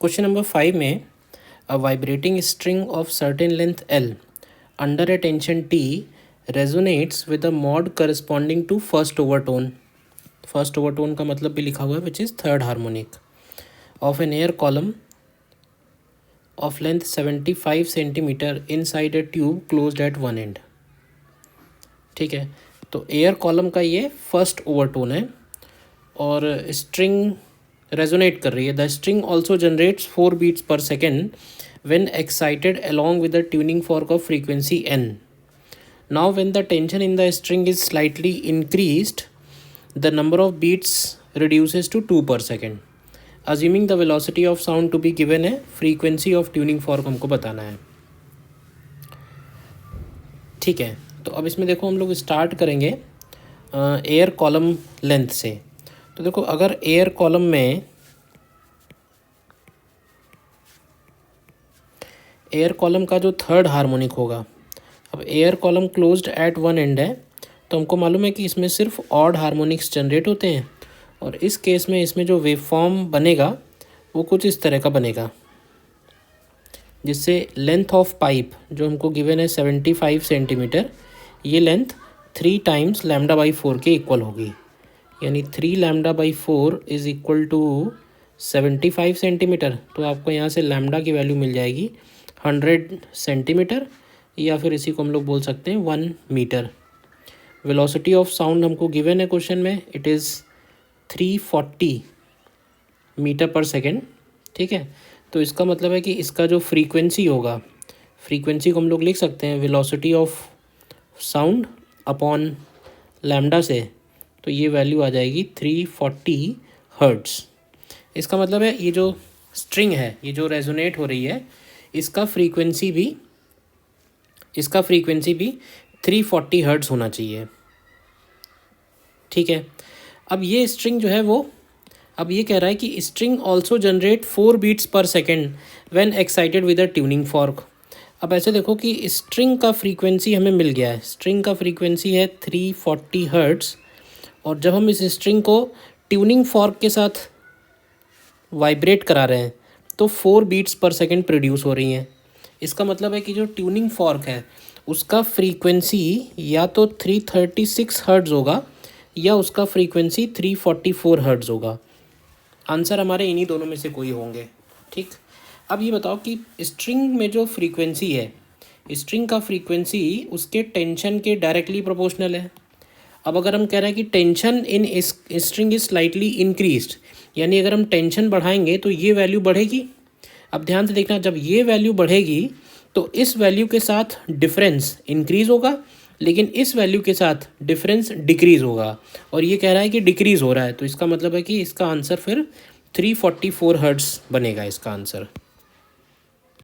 Question number 5 में a vibrating string of certain length L under a tension T resonates with a mode corresponding to first overtone. First overtone का मतलब भी लिखा हुआ है which is third harmonic of an air column of length 75 centimetre inside a tube closed at one end. ठीक है, तो air column का ये फर्स्ट ओवरटोन है और स्ट्रिंग रेजोनेट कर रही है। The string also generates 4 beats per second when excited along with the tuning fork of frequency n. Now when the tension in the string is slightly increased, the number of beats reduces to 2 per second. Assuming the velocity of sound to be given है, frequency of tuning fork हमको बताना है। ठीक है, तो अब इसमें देखो हम लोग स्टार्ट करेंगे एयर कॉलम लेंथ से। तो देखो अगर एयर कॉलम में एयर कॉलम का जो थर्ड हार्मोनिक होगा, अब air column closed at one and है तो हमको मालूम है कि इसमें सिर्फ ऑड हार्मोनिक्स जनरेट होते हैं और इस केस में इसमें जो वेव फॉर्म बनेगा वो कुछ इस तरह का बनेगा, जिससे लेंथ ऑफ पाइप जो हमको गिवन है 75 सेंटीमीटर, ये लेंथ 3 टाइम्स लैम्डा बाई 4 के इक्वल होगी। यानी 3 lambda by 4 is equal to 75 centimetre. तो आपको यहाँ से लैम्डा की वैल्यू मिल जाएगी 100 सेंटीमीटर, या फिर इसी को हम लोग बोल सकते हैं 1 मीटर। वेलोसिटी ऑफ साउंड हमको गिवन है क्वेश्चन में, इट इज़ 340 मीटर पर सेकेंड। ठीक है, तो इसका मतलब है कि इसका जो फ्रीक्वेंसी होगा, फ्रीक्वेंसी को हम लोग लिख सकते हैं velocity of sound upon lambda से, तो ये वैल्यू आ जाएगी 340 हर्ट्ज़। इसका मतलब है ये जो स्ट्रिंग है, ये जो रेजोनेट हो रही है, इसका फ्रीक्वेंसी भी 340 हर्ट्ज़ होना चाहिए। ठीक है, अब ये स्ट्रिंग जो है वो अब ये कह रहा है कि string also generate 4 beats per second when excited with a tuning fork. अब ऐसे देखो कि स्ट्रिंग का फ्रीक्वेंसी हमें मिल गया है, स्ट्रिंग का फ्रीक्वेंसी है 340 हर्ट्ज़, और जब हम इस स्ट्रिंग को ट्यूनिंग फॉर्क के साथ वाइब्रेट करा रहे हैं तो 4 बीट्स पर सेकेंड प्रोड्यूस हो रही हैं। इसका मतलब है कि जो ट्यूनिंग फॉर्क है उसका फ्रीक्वेंसी या तो 336 हर्ट्ज़ होगा या उसका फ्रीक्वेंसी 344 हर्ट्ज़ होगा। आंसर हमारे इन्हीं दोनों में से कोई होंगे। ठीक, अब ये बताओ कि स्ट्रिंग में जो फ्रीक्वेंसी है, स्ट्रिंग का फ्रीक्वेंसी उसके टेंशन के डायरेक्टली प्रोपोर्शनल है। अब अगर हम कह रहे हैं कि tension in string is slightly increased, यानी अगर हम टेंशन बढ़ाएंगे तो ये वैल्यू बढ़ेगी। अब ध्यान से देखना, जब ये वैल्यू बढ़ेगी तो इस वैल्यू के साथ डिफरेंस इंक्रीज़ होगा, लेकिन इस वैल्यू के साथ डिफरेंस डिक्रीज़ होगा, और ये कह रहा है कि डिक्रीज़ हो रहा है, तो इसका मतलब है कि इसका आंसर फिर 344 हर्ट्ज़ बनेगा इसका आंसर।